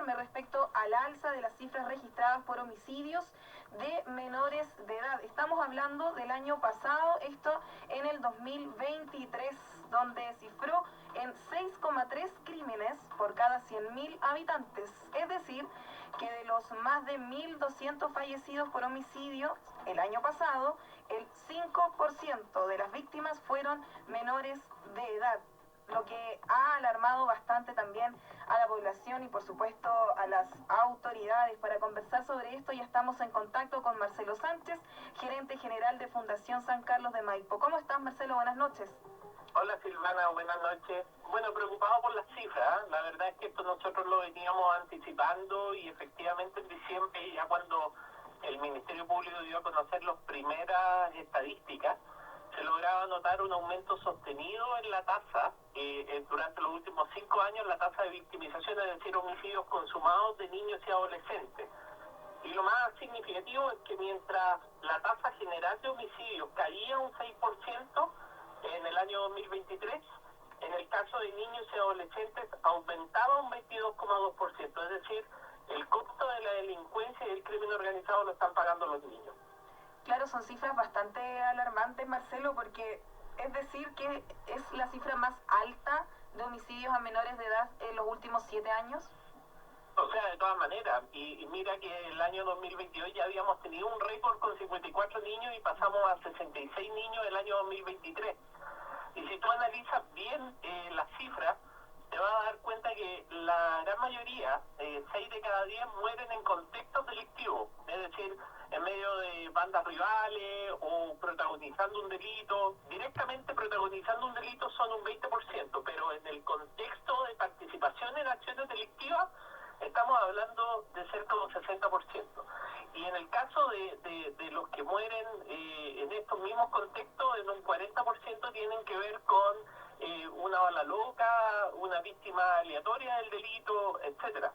informe respecto al alza de las cifras registradas por homicidios de menores de edad. Estamos hablando del año pasado, esto en el 2023, donde cifró en 6,3 crímenes por cada 100.000 habitantes. Es decir, que de los más de 1.200 fallecidos por homicidio el año pasado, el 5% de las víctimas fueron menores de edad, lo que ha alarmado bastante también a la población y por supuesto a las autoridades. Para conversar sobre esto ya estamos en contacto con Marcelo Sánchez, gerente general de Fundación San Carlos de Maipo. ¿Cómo estás, Marcelo? Buenas noches. Hola Silvana, buenas noches. Bueno, preocupado por las cifras, ¿eh? La verdad es que esto nosotros lo veníamos anticipando y efectivamente en diciembre, ya cuando el Ministerio Público dio a conocer las primeras estadísticas, se lograba notar un aumento sostenido en la tasa. Durante los últimos 5 años la tasa de victimización, es decir, homicidios consumados de niños y adolescentes. Y lo más significativo es que mientras la tasa general de homicidios caía un 6%, en el año 2023, en el caso de niños y adolescentes aumentaba un 22,2%, es decir, el costo de la delincuencia y el crimen organizado lo están pagando los niños. Claro, son cifras bastante alarmantes, Marcelo, porque es decir que es la cifra más alta de homicidios a menores de edad en los últimos 7 años. O sea, de todas maneras, y mira que el año 2022 ya habíamos tenido un récord con 54 niños y pasamos a 66 niños el año 2023. Y si tú analizas bien las cifras, te vas a dar cuenta que la gran mayoría, 6 de cada 10, mueren en contextos delictivos, es decir, en medio de bandas rivales o protagonizando un delito. Directamente protagonizando un delito son un 20%, pero en el contexto de participación en acciones delictivas estamos hablando de cerca de un 60%. Y en el caso de los que mueren en estos mismos contextos, en un 40% tienen que ver con una bala loca, una víctima aleatoria del delito, etcétera.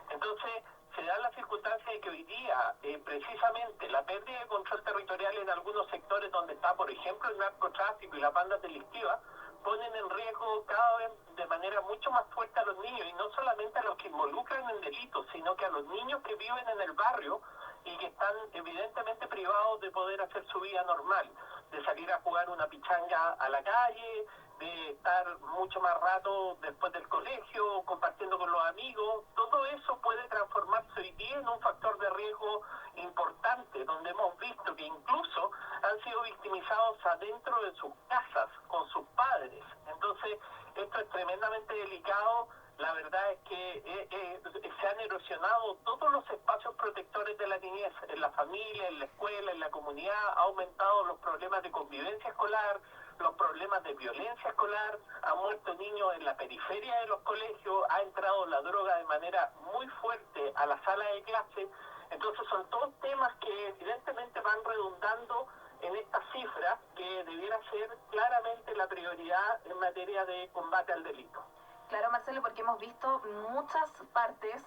Entonces, se da la circunstancia de que hoy día, precisamente, la pérdida de control territorial en algunos sectores donde está, por ejemplo, el narcotráfico y las bandas delictivas, ponen en riesgo cada vez de manera mucho más fuerte a los niños, y no solamente a los que involucran en delitos, sino que a los niños que viven en el barrio y que están evidentemente privados de poder hacer su vida normal, de salir a jugar una pichanga a la calle, de estar mucho más rato después del colegio, compartiendo con los amigos. Todo eso puede transformarse hoy día en un factor de riesgo importante, donde hemos visto que incluso han sido victimizados adentro de sus casas, con sus padres. Entonces, esto es tremendamente delicado. La verdad es que se han erosionado todos los espacios protectores de la niñez, en la familia, en la escuela, en la comunidad. Ha aumentado los problemas de convivencia escolar, los problemas de violencia escolar, han muerto niños en la periferia de los colegios, ha entrado la droga de manera muy fuerte a la sala de clase. Entonces son todos temas que evidentemente van redundando en estas cifras que debiera ser claramente la prioridad en materia de combate al delito. Claro, Marcelo, porque hemos visto muchas partes,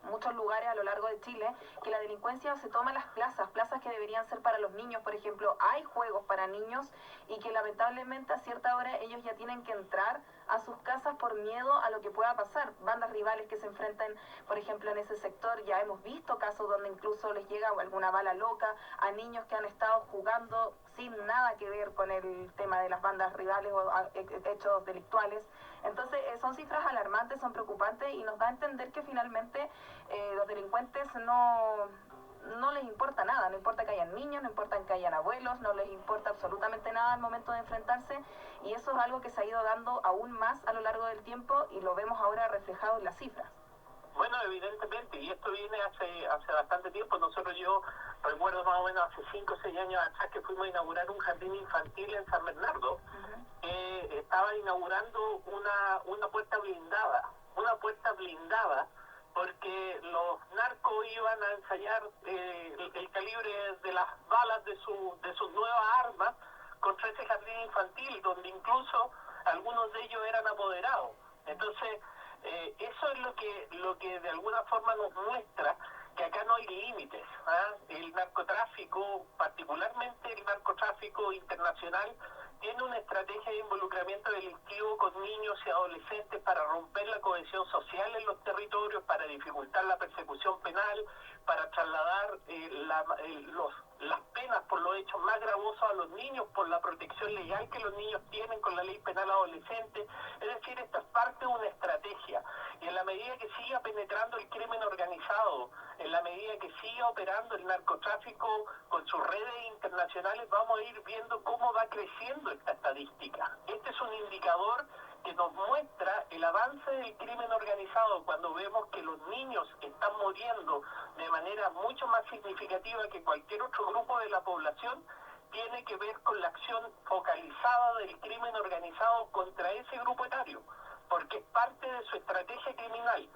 muchos lugares a lo largo de Chile, que la delincuencia se toma las plazas que deberían ser para los niños. Por ejemplo, hay juegos para niños y que lamentablemente a cierta hora ellos ya tienen que entrar a sus casas por miedo a lo que pueda pasar. Bandas rivales que se enfrentan, por ejemplo, en ese sector, ya hemos visto casos donde incluso les llega alguna bala loca a niños que han estado jugando sin nada que ver con el tema de las bandas rivales o hechos delictuales. Entonces son cifras alarmantes, son preocupantes y nos da a entender que finalmente los delincuentes no les importa nada, no importa que hayan niños, no importa que hayan abuelos, no les importa absolutamente nada al momento de enfrentarse, y eso es algo que se ha ido dando aún más a lo largo del tiempo y lo vemos ahora reflejado en las cifras. Bueno, evidentemente, y esto viene hace bastante tiempo. Yo recuerdo más o menos hace 5 o 6 años atrás que fuimos a inaugurar un jardín infantil en San Bernardo, que estaba inaugurando una puerta blindada, porque los narcos iban a ensayar el calibre de las balas de sus nuevas armas contra ese jardín infantil, donde incluso algunos de ellos eran apoderados. Entonces, eso es lo que de alguna forma nos muestra que acá no hay límites. El narcotráfico, particularmente el narcotráfico internacional, tiene una estrategia de involucramiento delictivo con niños y adolescentes para romper la cohesión social en los territorios, para dificultar la persecución penal, para trasladar las penas por los hechos más gravosos a los niños, por la protección legal que los niños tienen con la ley penal adolescente. Es decir, esto es parte de una estrategia. Y en la medida que siga penetrando el crimen organizado, en la medida que siga operando el narcotráfico con sus redes internacionales, vamos a ir viendo cómo va creciendo esta estadística. Este es un indicador que nos muestra el avance del crimen organizado cuando vemos que los niños están muriendo de manera mucho más significativa que cualquier otro grupo de la población. Tiene que ver con la acción focalizada del crimen organizado contra ese grupo etario, porque es parte de su estrategia criminal.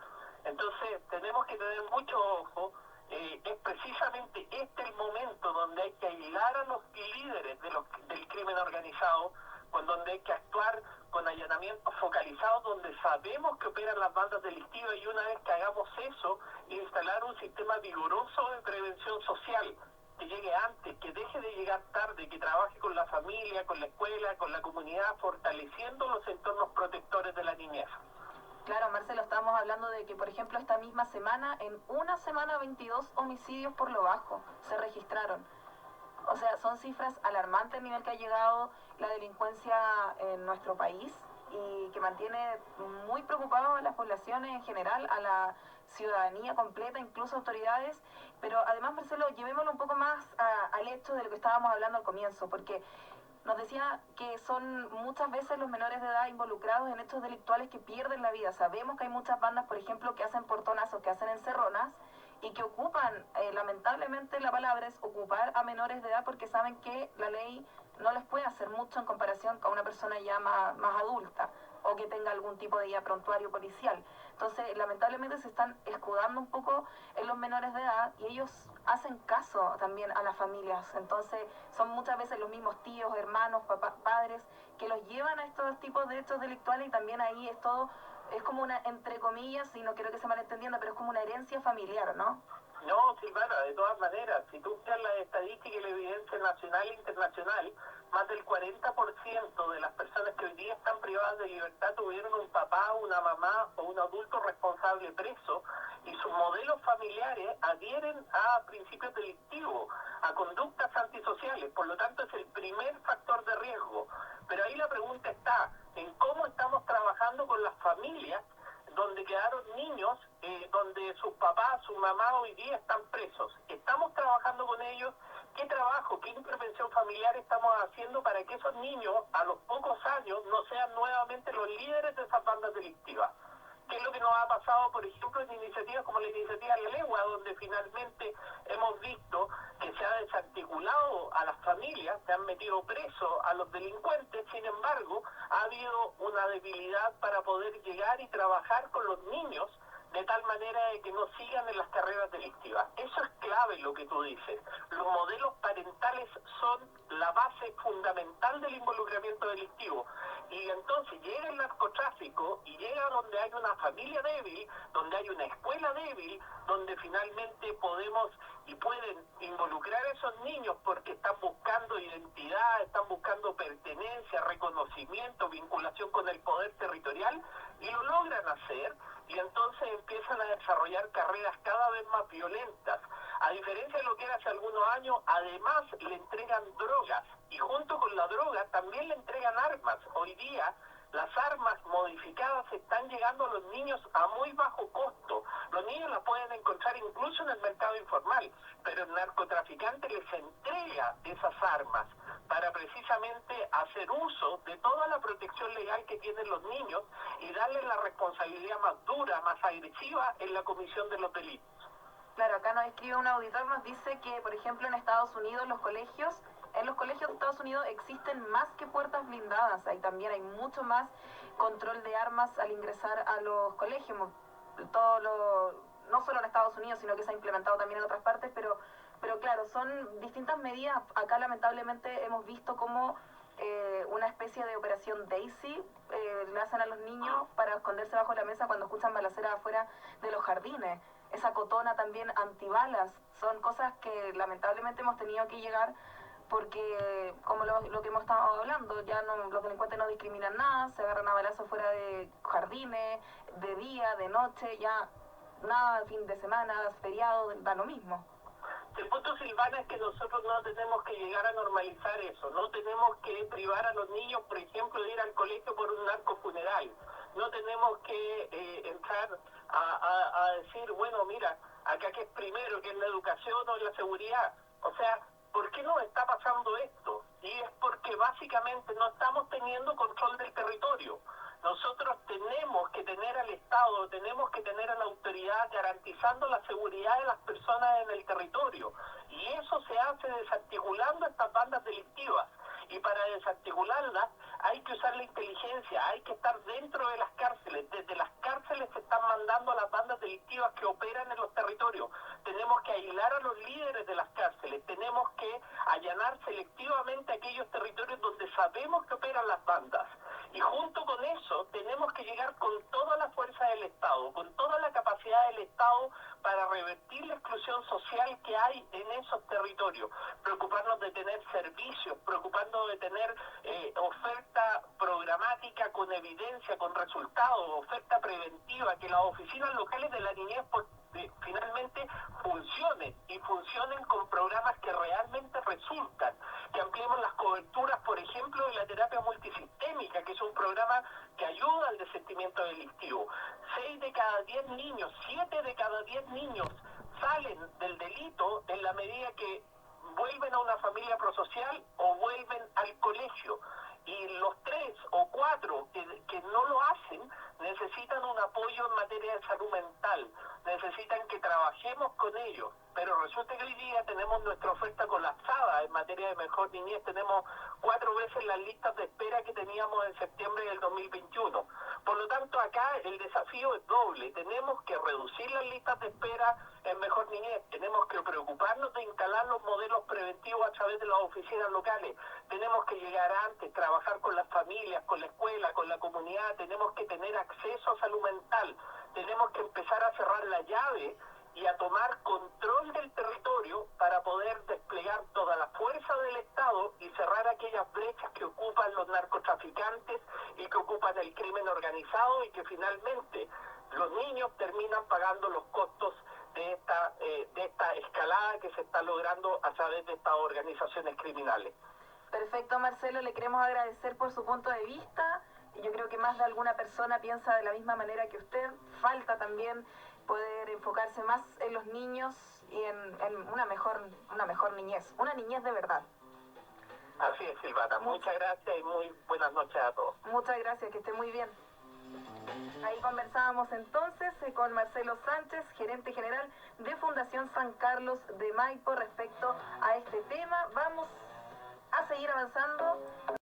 Entonces tenemos que tener mucho ojo. Es precisamente este el momento donde hay que aislar a los líderes del crimen organizado, donde hay que actuar con allanamientos focalizados, donde sabemos que operan las bandas delictivas, y una vez que hagamos eso, instalar un sistema vigoroso de prevención social, que llegue antes, que deje de llegar tarde, que trabaje con la familia, con la escuela, con la comunidad, fortaleciendo los entornos protectores de la niñez. Claro, Marcelo, estábamos hablando de que, por ejemplo, esta misma semana, en una semana, 22 homicidios por lo bajo se registraron. O sea, son cifras alarmantes el nivel que ha llegado la delincuencia en nuestro país, y que mantiene muy preocupados a las poblaciones en general, a la ciudadanía completa, incluso autoridades. Pero además, Marcelo, llevémoslo un poco más al hecho de lo que estábamos hablando al comienzo, porque nos decía que son muchas veces los menores de edad involucrados en hechos delictuales que pierden la vida. Sabemos que hay muchas bandas, por ejemplo, que hacen portonazos, que hacen encerronas, y que ocupan, lamentablemente la palabra es ocupar a menores de edad, porque saben que la ley no les puede hacer mucho en comparación con una persona ya más adulta, o que tenga algún tipo de guía prontuario policial. Entonces, lamentablemente se están escudando un poco en los menores de edad, y ellos hacen caso también a las familias. Entonces, son muchas veces los mismos tíos, hermanos, papás, padres, que los llevan a estos tipos de hechos delictuales, y también ahí es todo, es como una, entre comillas, y no quiero que se malentienda, pero es como una herencia familiar, ¿no? No, Silvana, de todas maneras, si tú miras la estadística y la evidencia nacional e internacional, más del 40% de las personas que hoy día están privadas de libertad tuvieron un papá, una mamá o un adulto responsable preso, y sus modelos familiares adhieren a principios delictivos, a conductas antisociales. Por lo tanto, es el primer factor de riesgo. Pero ahí la pregunta está en cómo estamos trabajando con las familias donde quedaron niños, donde sus papás, su mamá hoy día están presos. Estamos trabajando con ellos. ¿Qué trabajo, qué intervención familiar estamos haciendo para que esos niños, a los pocos años, no sean nuevamente los líderes de esas bandas delictivas? ¿Qué es lo que nos ha pasado, por ejemplo, en iniciativas como la iniciativa La Legua, donde finalmente hemos visto que se ha desarticulado a las familias, se han metido presos a los delincuentes? Sin embargo, ha habido una debilidad para poder llegar y trabajar con los niños de tal manera de que no sigan en las carreras delictivas. Eso es clave lo que tú dices. Los modelos parentales son la base fundamental del involucramiento delictivo. Y entonces llega el narcotráfico y llega donde hay una familia débil, donde hay una escuela débil, donde finalmente podemos y pueden involucrar a esos niños porque están buscando identidad, están buscando pertenencia, reconocimiento, vinculación con el poder territorial, y lo logran hacer, y entonces empiezan a desarrollar carreras cada vez más violentas. A diferencia de lo que era hace algunos años, además le entregan drogas, y junto con la droga también le entregan armas. Hoy día las armas modificadas están llegando a los niños a muy bajo costo. Los niños las pueden encontrar incluso en el mercado informal, pero el narcotraficante les entrega esas armas para precisamente hacer uso de toda la protección legal que tienen los niños y darles la responsabilidad más dura, más agresiva en la comisión de los delitos. Claro, acá nos escribe un auditor, nos dice que, por ejemplo, en Estados Unidos en los colegios de Estados Unidos existen más que puertas blindadas. Ahí también hay mucho más control de armas al ingresar a los colegios. No solo en Estados Unidos, sino que se ha implementado también en otras partes, pero claro, son distintas medidas. Acá lamentablemente hemos visto como una especie de operación Daisy le hacen a los niños para esconderse bajo la mesa cuando escuchan balaceras afuera de los jardines. Esa cotona también antibalas, son cosas que lamentablemente hemos tenido que llegar porque como lo que hemos estado hablando, ya no, los delincuentes no discriminan nada, se agarran a balazos fuera de jardines, de día, de noche, ya nada, fin de semana, feriado, da lo mismo. El punto, Silvana, es que nosotros no tenemos que llegar a normalizar eso, no tenemos que privar a los niños, por ejemplo, de ir al colegio por un narcofuneral, no tenemos que entrar a decir, bueno, mira, acá que es primero, que es la educación o la seguridad, o sea, ¿por qué nos está pasando esto? Y es porque básicamente no estamos teniendo control del territorio. Nosotros tenemos que tener al Estado, tenemos que tener a la autoridad garantizando la seguridad de las personas en el territorio. Y eso se hace desarticulando estas bandas delictivas. Y para desarticularlas hay que usar la inteligencia, hay que estar dentro de las cárceles. Desde las cárceles se están mandando a las bandas delictivas que operan en los territorios. Tenemos que aislar a los líderes de las cárceles, tenemos que allanar selectivamente aquellos territorios donde sabemos que operan las bandas. Y junto con eso tenemos que llegar con toda la fuerza del Estado, con toda la capacidad del Estado para revertir la exclusión social que hay en esos territorios, preocuparnos de tener servicios, preocuparnos de tener oferta programática con evidencia, con resultados, oferta preventiva, que las oficinas locales de la niñez finalmente funcionen y funcionen con programas que realmente resultan, que ampliemos las coberturas, por ejemplo, de la terapia multisistémica, que es un programa que ayuda al desistimiento delictivo. 6 de cada 10 niños, 7 de cada 10 niños salen del delito en la medida que vuelven a una familia prosocial o vuelven al colegio. Y los 3 o 4 que no lo hacen necesitan un apoyo en materia de salud mental, necesitan que trabajemos con ellos. Pero resulta que hoy día tenemos nuestra oferta colapsada en materia de mejor niñez, tenemos 4 veces las listas de espera que teníamos en septiembre del 2021. Por lo tanto, acá el desafío es doble, tenemos que reducir las listas de espera en mejor niñez, tenemos que preocuparnos de instalar los modelos preventivos a través de las oficinas locales, tenemos que llegar antes, trabajar con las familias, con la escuela, con la comunidad, tenemos que tener acceso a salud mental, tenemos que empezar a cerrar la llave y a tomar control del territorio para poder desplegar toda la fuerza del Estado y cerrar aquellas brechas que ocupan los narcotraficantes y que ocupan el crimen organizado y que finalmente los niños terminan pagando los costos de esta escalada que se está logrando a través de estas organizaciones criminales. Perfecto, Marcelo, le queremos agradecer por su punto de vista. Yo creo que más de alguna persona piensa de la misma manera que usted. Falta también poder enfocarse más en los niños y en una mejor niñez, una niñez de verdad. Así es, Silvana. Muchas gracias y muy buenas noches a todos. Muchas gracias, que esté muy bien. Ahí conversábamos entonces con Marcelo Sánchez, gerente general de Fundación San Carlos de Maipo, respecto a este tema. Vamos a seguir avanzando.